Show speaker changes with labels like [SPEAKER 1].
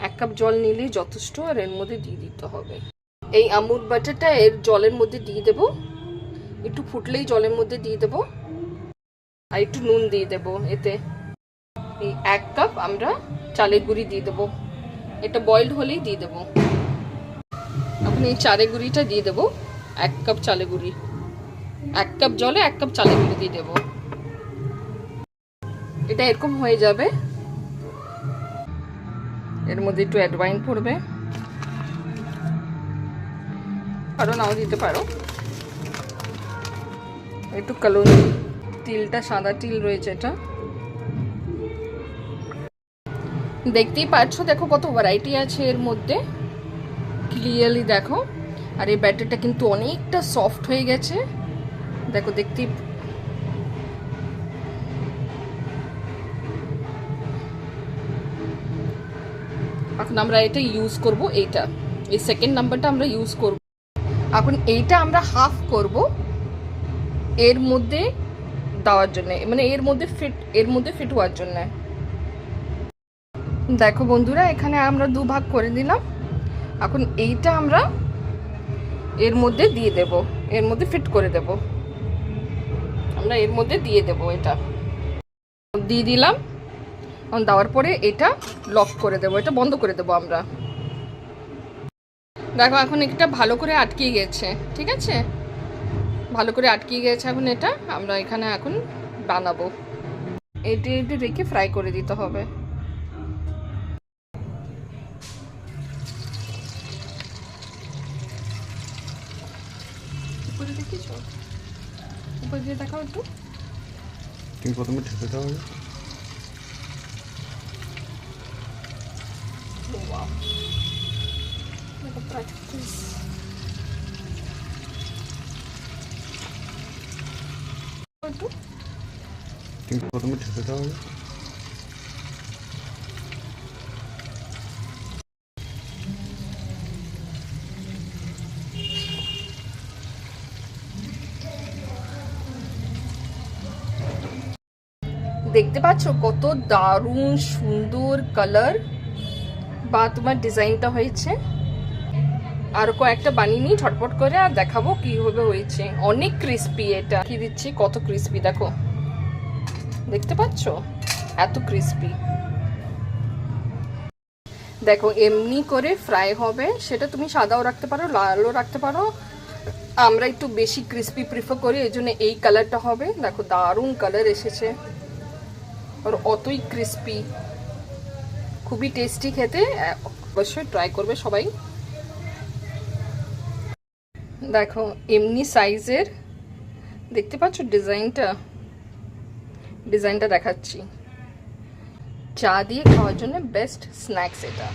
[SPEAKER 1] 1 cup জল নিলেই যথেষ্ট, আর এর মধ্যে দিয়ে দিতে হবে এই আমুল বাটারটা। এর জলের মধ্যে দিয়ে দেব, একটু ফুটলেই জলের মধ্যে দিয়ে দেব, আর একটু নুন দিয়ে দেব। এতে এই 1 কাপ আমরা চালের গুঁড়ি দিয়ে দেব, এটা বয়েলড হলেই দিয়ে দেব। এখন এই চালের গুঁড়িটা দিয়ে দেব, 1 কাপ চালের গুঁড়ি, 1 কাপ জলে 1 কাপ চালের গুঁড়ি দিয়ে দেব। এটা এরকম হয়ে যাবে। এর মধ্যে একটু অ্যাডওয়াইন পড়বে, আরো নাও দিতে পারো, একটু কালোনি, তিলটা সাদা তিল রয়েছে, এটা দেখতেই পাচ্ছ। দেখো কত ভ্যারাইটি আছে এর মধ্যে, ক্লিয়ারলি দেখো। আর এই ব্যাটারটা কিন্তু অনেকটা সফট হয়ে গেছে, দেখো দেখতেই। এখন আমরা এটা ইউজ করব, এইটা এই সেকেন্ড নাম্বারটা আমরা ইউজ করব। এখন এইটা আমরা হাফ করব এর মধ্যে দেওয়ার জন্য, মানে এর মধ্যে ফিট হওয়ার জন্য। দেখো বন্ধুরা, এখানে আমরা 2 ভাগ করে দিলাম। এখন এইটা আমরা এর মধ্যে দিয়ে দেব, এর মধ্যে ফিট করে দেব, আমরা এর মধ্যে দিয়ে দেব। এটা দিয়ে দিলাম। দেওয়ার পরে এটা লক করে দেব, এটা বন্ধ করে দেব আমরা। দেখো এখন এটা ভালো করে আটকে গেছে, ঠিক আছে, ভালো করে আটকে গেছে। এখন এটা আমরা এখানে এখন বানাবো, এটা রেখে ফ্রাই করে দিতে হবে। উপরে দেখিছো, উপরে দিয়ে দেখাও একটু।
[SPEAKER 2] তুমি প্রথমে ঠেকে দাও।
[SPEAKER 1] Wow. Like a practice.
[SPEAKER 2] তুমি প্রথমে ঠেকে দাও।
[SPEAKER 1] দেখতে পাচ্ছ কত দারুণ সুন্দর কালার বা তোমার ডিজাইনটা হয়েছে। আর কয়েকটা বানিয়ে নিই ঝটপট করে, আর দেখাবো কিভাবে হয়েছে। অনেক ক্রিস্পি, এটা কি দিচ্ছি কত ক্রিস্পি, দেখো দেখতে পাচ্ছ এত ক্রিস্পি। দেখো এমনি করে ফ্রাই হবে, সেটা তুমি সাদাও রাখতে পারো, লালও রাখতে পারো। আমরা একটু বেশি ক্রিস্পি প্রিফার করি, এই জন্য এই কালারটা হবে। দেখো দারুণ কালার এসেছে, আর অতই ক্রিস্পি, খুবই টেস্টি খেতে। অবশ্যই ট্রাই করবে সবাই। দেখো এমনি সাইজের, দেখতে পাচ্ছ ডিজাইনটা দেখাচ্ছি। চা দিয়ে খাওয়ার জন্য বেস্ট স্ন্যাক্স এটা।